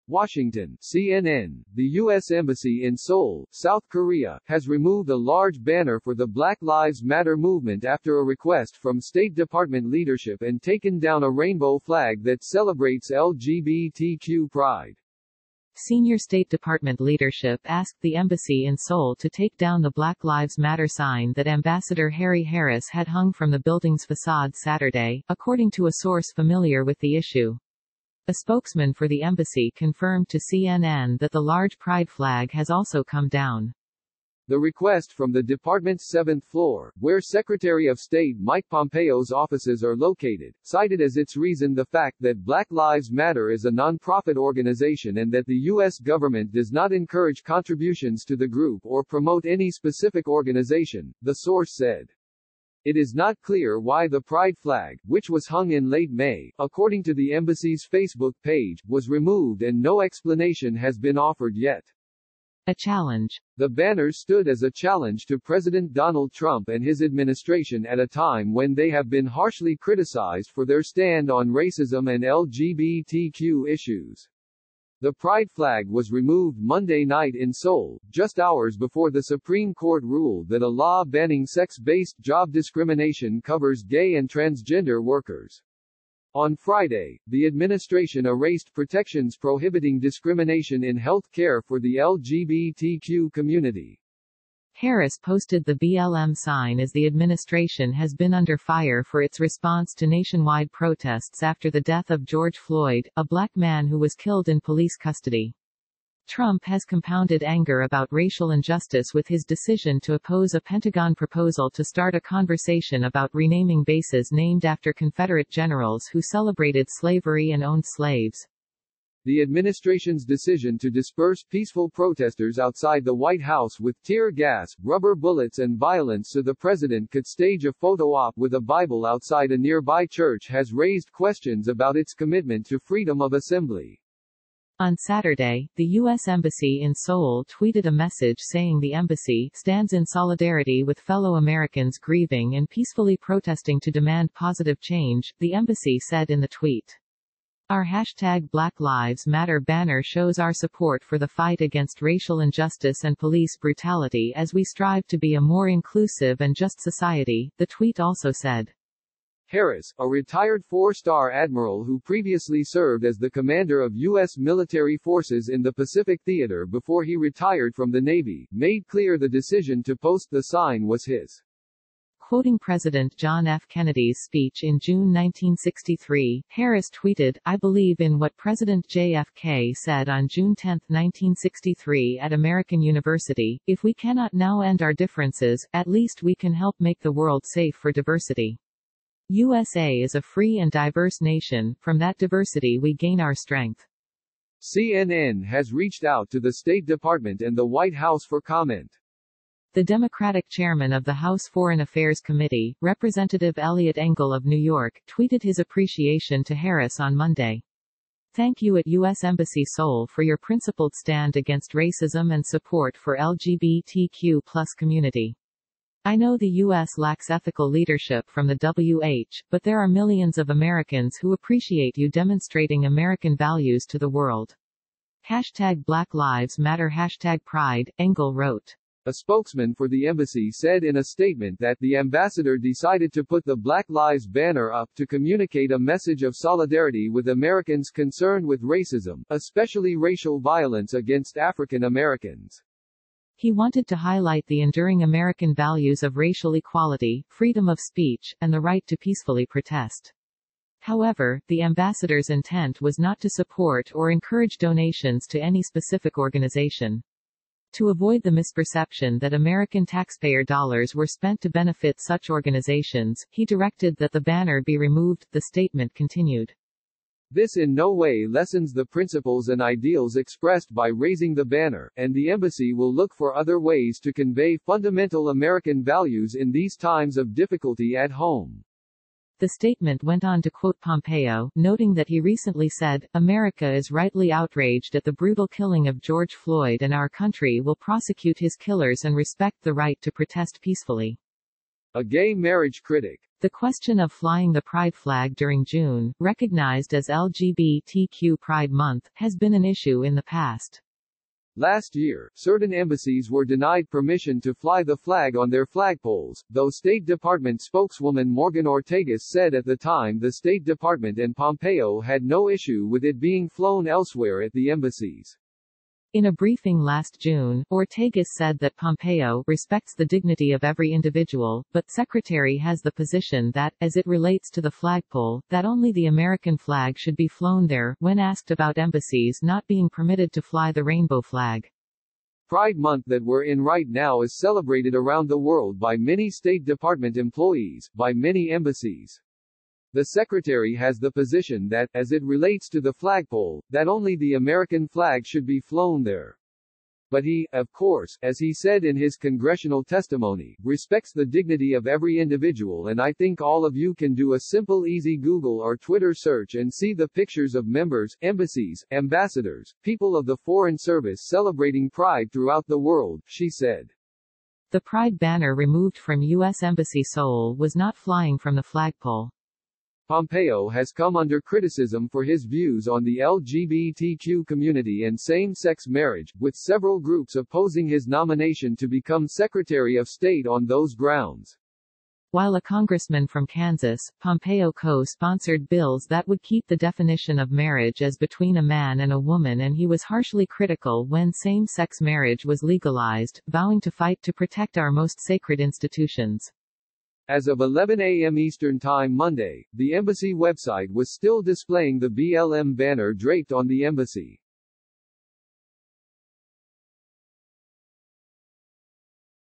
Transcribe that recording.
Washington, CNN, the U.S. Embassy in Seoul, South Korea, has removed a large banner for the Black Lives Matter movement after a request from State Department leadership and taken down a rainbow flag that celebrates LGBTQ pride. Senior State Department leadership asked the embassy in Seoul to take down the Black Lives Matter sign that Ambassador Harry Harris had hung from the building's facade Saturday, according to a source familiar with the issue. A spokesman for the embassy confirmed to CNN that the large pride flag has also come down. The request from the department's 7th floor, where Secretary of State Mike Pompeo's offices are located, cited as its reason the fact that Black Lives Matter is a non-profit organization and that the U.S. government does not encourage contributions to the group or promote any specific organization, the source said. It is not clear why the pride flag, which was hung in late May, according to the embassy's Facebook page, was removed and no explanation has been offered yet. A challenge. The banner stood as a challenge to President Donald Trump and his administration at a time when they have been harshly criticized for their stand on racism and LGBTQ issues. The pride flag was removed Monday night in Seoul, just hours before the Supreme Court ruled that a law banning sex-based job discrimination covers gay and transgender workers. On Friday, the administration erased protections prohibiting discrimination in health care for the LGBTQ community. Harris posted the BLM sign as the administration has been under fire for its response to nationwide protests after the death of George Floyd, a black man who was killed in police custody. Trump has compounded anger about racial injustice with his decision to oppose a Pentagon proposal to start a conversation about renaming bases named after Confederate generals who celebrated slavery and owned slaves. The administration's decision to disperse peaceful protesters outside the White House with tear gas, rubber bullets and violence so the president could stage a photo op with a Bible outside a nearby church has raised questions about its commitment to freedom of assembly. On Saturday, the U.S. Embassy in Seoul tweeted a message saying the embassy stands in solidarity with fellow Americans grieving and peacefully protesting to demand positive change, the embassy said in the tweet. Our #Black Lives Matter banner shows our support for the fight against racial injustice and police brutality as we strive to be a more inclusive and just society, the tweet also said. Harris, a retired four-star admiral who previously served as the commander of U.S. military forces in the Pacific Theater before he retired from the Navy, made clear the decision to post the sign was his. Quoting President John F. Kennedy's speech in June 1963, Harris tweeted, "I believe in what President JFK said on June 10, 1963 at American University, if we cannot now end our differences, at least we can help make the world safe for diversity. USA is a free and diverse nation, from that diversity we gain our strength." CNN has reached out to the State Department and the White House for comment. The Democratic chairman of the House Foreign Affairs Committee, Representative Eliot Engel of New York, tweeted his appreciation to Harris on Monday. "Thank you at U.S. Embassy Seoul for your principled stand against racism and support for LGBTQ+ community. I know the U.S. lacks ethical leadership from the WH, but there are millions of Americans who appreciate you demonstrating American values to the world. #Black Lives Matter #Pride, Engel wrote. A spokesman for the embassy said in a statement that the ambassador decided to put the Black Lives banner up to communicate a message of solidarity with Americans concerned with racism, especially racial violence against African Americans. He wanted to highlight the enduring American values of racial equality, freedom of speech, and the right to peacefully protest. However, the ambassador's intent was not to support or encourage donations to any specific organization. To avoid the misperception that American taxpayer dollars were spent to benefit such organizations, he directed that the banner be removed, the statement continued. This in no way lessens the principles and ideals expressed by raising the banner, and the embassy will look for other ways to convey fundamental American values in these times of difficulty at home. The statement went on to quote Pompeo, noting that he recently said, "America is rightly outraged at the brutal killing of George Floyd and our country will prosecute his killers and respect the right to protest peacefully." A gay marriage critic, The question of flying the Pride flag during June, recognized as LGBTQ Pride Month, has been an issue in the past. Last year, certain embassies were denied permission to fly the flag on their flagpoles, though State Department spokeswoman Morgan Ortagus said at the time the State Department and Pompeo had no issue with it being flown elsewhere at the embassies. In a briefing last June, Ortagus said that Pompeo respects the dignity of every individual, but Secretary has the position that, as it relates to the flagpole, that only the American flag should be flown there, when asked about embassies not being permitted to fly the rainbow flag. Pride Month that we're in right now is celebrated around the world by many State Department employees, by many embassies. The Secretary has the position that, as it relates to the flagpole, that only the American flag should be flown there. But he, of course, as he said in his congressional testimony, respects the dignity of every individual, and I think all of you can do a simple easy Google or Twitter search and see the pictures of members, embassies, ambassadors, people of the Foreign Service celebrating Pride throughout the world, she said. The Pride banner removed from U.S. Embassy Seoul was not flying from the flagpole. Pompeo has come under criticism for his views on the LGBTQ community and same-sex marriage, with several groups opposing his nomination to become Secretary of State on those grounds. While a congressman from Kansas, Pompeo co-sponsored bills that would keep the definition of marriage as between a man and a woman, and he was harshly critical when same-sex marriage was legalized, vowing to fight to protect our most sacred institutions. As of 11 a.m. Eastern Time Monday, the embassy website was still displaying the BLM banner draped on the embassy.